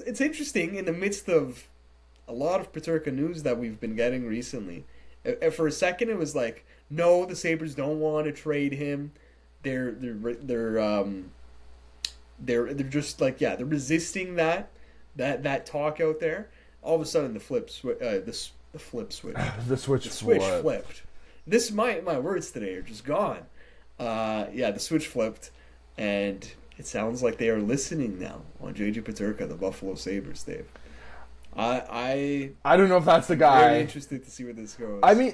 it's interesting in the midst of a lot of Peterka news that we've been getting recently. For a second, it was like, no, the Sabres don't want to trade him. They're just like, yeah, they're resisting that talk out there. All of a sudden, the flip switch. The switch flipped. This my words today are just gone. Yeah, the switch flipped, and it sounds like they are listening now on JJ Peterka, the Buffalo Sabres, Dave. I don't know if that's the guy. Very interested to see where this goes. I mean,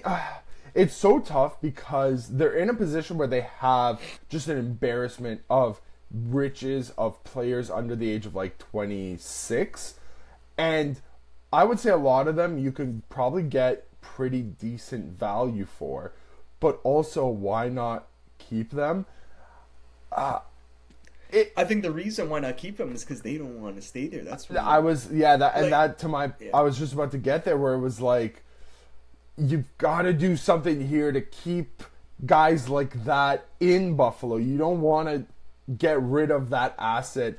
it's so tough because they're in a position where they have just an embarrassment of riches of players under the age of like 26, and I would say a lot of them you can probably get pretty decent value for, but also why not keep them? I think the reason why not keep them is because they don't want to stay there. That's what I was just about to get there, where it was like, you've got to do something here to keep guys like that in Buffalo. You don't want to get rid of that asset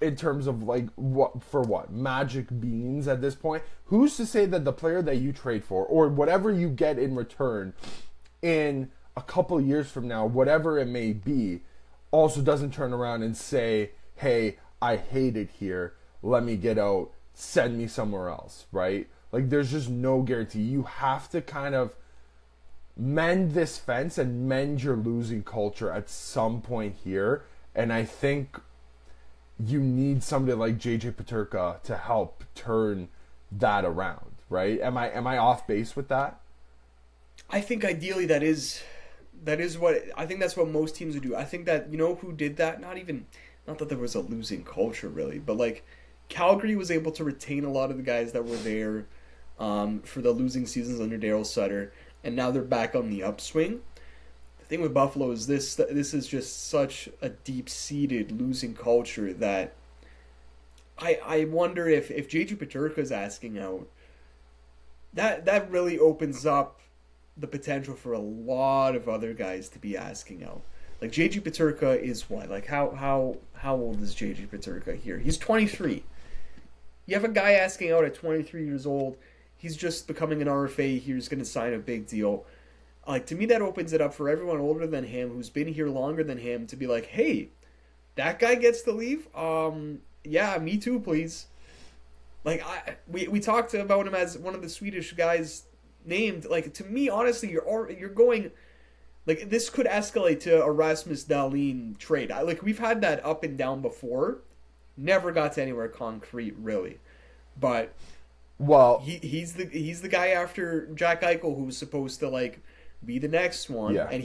in terms of like what magic beans at this point. Who's to say that the player that you trade for or whatever you get in return in a couple years from now, whatever it may be, also doesn't turn around and say, hey, I hate it here, let me get out, send me somewhere else, right? Like, there's just no guarantee. You have to kind of mend this fence and mend your losing culture at some point here. And I think you need somebody like JJ Peterka to help turn that around, right? Am I off base with that? I think ideally that is what I think that's what most teams would do. I think that, you know who did that? Not that there was a losing culture really, but like Calgary was able to retain a lot of the guys that were there for the losing seasons under Daryl Sutter, and now they're back on the upswing. The thing with Buffalo is this is just such a deep-seated losing culture that I wonder if JJ Peterka is asking out, that really opens up the potential for a lot of other guys to be asking out. Like JJ Peterka is what? Like how old is JJ Peterka here? He's 23. You have a guy asking out at 23 years old. He's just becoming an RFA. He's going to sign a big deal. Like, to me, that opens it up for everyone older than him who's been here longer than him to be like, hey, that guy gets to leave? Yeah, me too, please. Like, we talked about him as one of the Swedish guys named. Like, to me, honestly, you're going, like, this could escalate to a Rasmus Dahlin trade. Like, we've had that up and down before. Never got to anywhere concrete, really. But well, he's the guy after Jack Eichel who was supposed to, like, be the next one. Yeah. And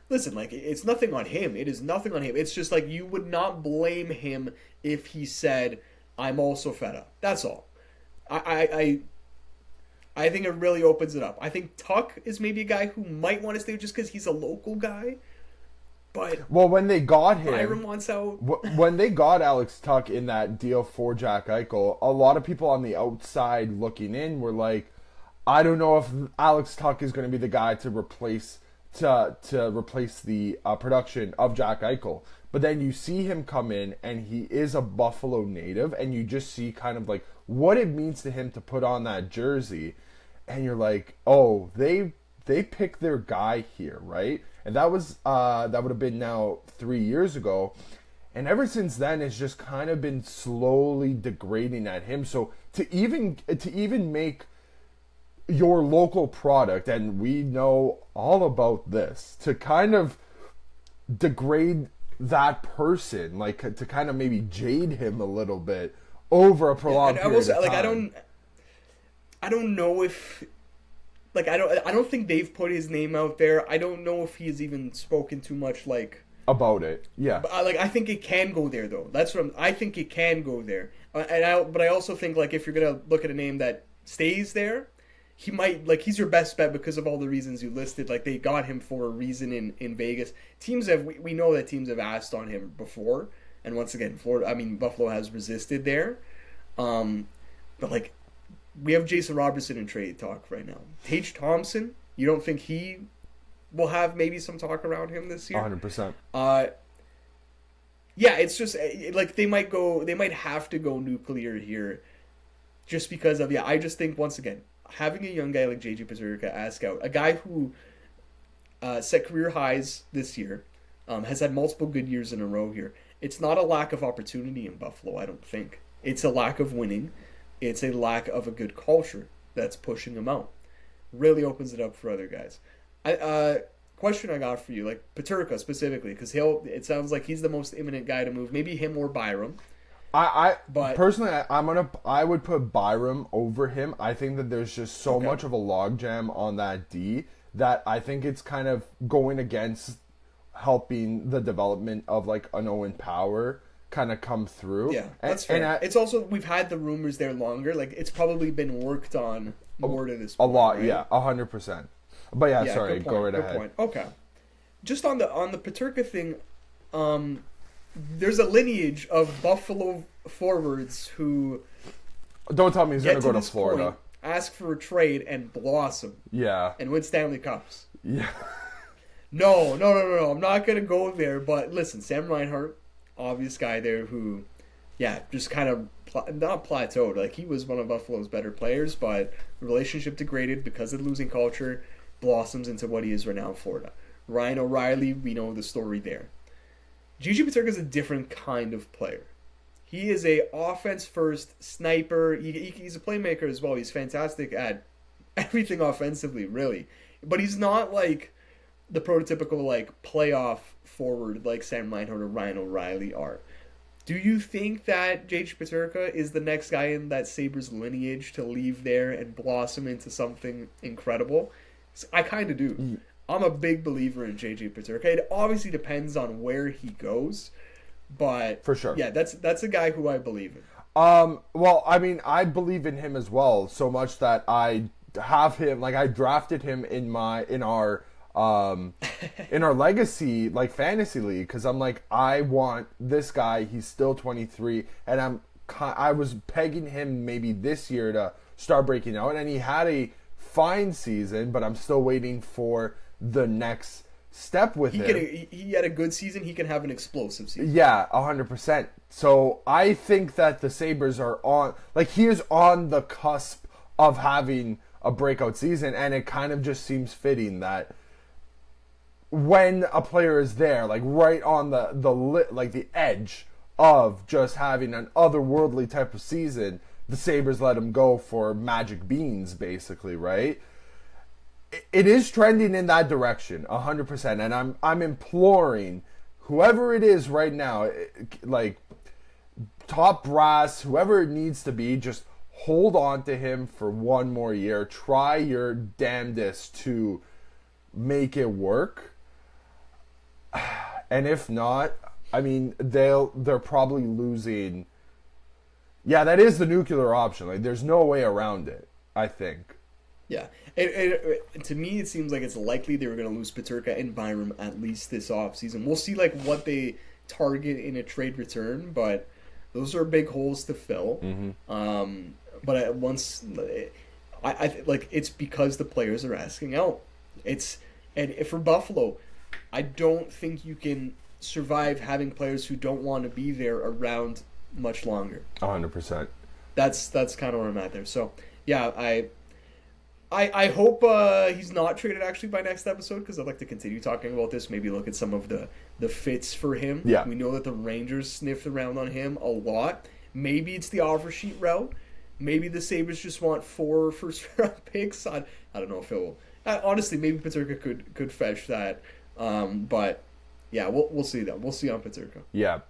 listen, like, it's nothing on him. It is nothing on him. It's just, like, you would not blame him if he said, I'm also fed up. That's all. I think it really opens it up. I think Tuck is maybe a guy who might want to stay just because he's a local guy. But well, when they got him, Byram wants out. When they got Alex Tuck in that deal for Jack Eichel, a lot of people on the outside looking in were like, I don't know if Alex Tuck is going to be the guy to replace the production of Jack Eichel. But then you see him come in, and he is a Buffalo native, and you just see kind of like what it means to him to put on that jersey, and you're like, oh, they picked their guy here, right? And that would have been now 3 years ago. And ever since then, it's just kind of been slowly degrading at him. So to even make your local product, and we know all about this, to kind of degrade that person, like to kind of maybe jade him a little bit over a prolonged period of time. Like, I don't know if, like, I don't think they've put his name out there. I don't know if he has even spoken too much, like, about it. Yeah. But I think it can go there though. That's what I think it can go there. But I also think, like, if you're gonna look at a name that stays there, he might, like, he's your best bet because of all the reasons you listed. Like, they got him for a reason in Vegas. We know that teams have asked on him before, and once again, Buffalo has resisted there. But, like, we have Jason Robertson in trade talk right now. Tage Thompson, you don't think he will have maybe some talk around him this year? 100%. Yeah, it's just like they might have to go nuclear here, just because of I just think once again having a young guy like JJ Peterka as scout, a guy who set career highs this year, has had multiple good years in a row here. It's not a lack of opportunity in Buffalo, I don't think. It's a lack of winning. It's a lack of a good culture that's pushing him out. Really opens it up for other guys. Question I got for you, like Peterka specifically, because it sounds like he's the most imminent guy to move. Maybe him or Byram. But personally, I would put Byram over him. I think that there's just so much of a logjam on that D that I think it's kind of going against helping the development of like an Owen Power kind of come through. Yeah, that's fair. And it's also, we've had the rumors there longer. Like, it's probably been worked on more to this point. A lot, right? yeah, 100%. But yeah, sorry, go right ahead. Point. Okay. Just on the Peterka thing, there's a lineage of Buffalo forwards who don't tell me he's going to go to Florida. Point, ask for a trade and blossom. Yeah. And win Stanley Cups. Yeah. No. I'm not going to go there. But listen, Sam Reinhart, obvious guy there who, just kind of not plateaued. Like, he was one of Buffalo's better players, but the relationship degraded because of the losing culture, blossoms into what he is right now in Florida. Ryan O'Reilly, we know the story there. Gigi Peterka is a different kind of player. He is a offense-first sniper. He's a playmaker as well. He's fantastic at everything offensively, really. But he's not like the prototypical like playoff forward like Sam Reinhart or Ryan O'Reilly are. Do you think that J.J. Peterka is the next guy in that Sabres lineage to leave there and blossom into something incredible? I kind of do. I'm a big believer in J.J. Peterka. It obviously depends on where he goes, but for sure, yeah, that's a guy who I believe in. Well, I mean, I believe in him as well, so much that I have him. Like, I drafted him in our legacy like fantasy league because I'm like, I want this guy. He's still 23, and I was pegging him maybe this year to start breaking out, and he had a fine season, but I'm still waiting for the next step with him. He had a good season. He can have an explosive season. Yeah, 100%. So I think that the Sabres are on, like, he is on the cusp of having a breakout season, and it kind of just seems fitting that when a player is there, like right on the edge of just having an otherworldly type of season, the Sabres let him go for magic beans, basically, right? It is trending in that direction, 100%, and I'm imploring whoever it is right now, like top brass, whoever it needs to be, just hold on to him for one more year. Try your damnedest to make it work, and if not, I mean, they're probably losing. Yeah, that is the nuclear option. Like, there's no way around it, I think. Yeah. To me, it seems like it's likely they were going to lose Peterka and Byram at least this offseason. We'll see like what they target in a trade return, but those are big holes to fill. Mm-hmm. But once I like, it's because the players are asking out. And for Buffalo, I don't think you can survive having players who don't want to be there around much longer. 100%. That's kind of where I'm at there. So yeah, I hope he's not traded actually by next episode, because I'd like to continue talking about this. Maybe look at some of the fits for him. Yeah. We know that the Rangers sniffed around on him a lot. Maybe it's the offer sheet route. Maybe the Sabres just want 4 first-round picks. I don't know if it will. Honestly, maybe Peterka could fetch that. But yeah, we'll see that. We'll see on Peterka. Yeah.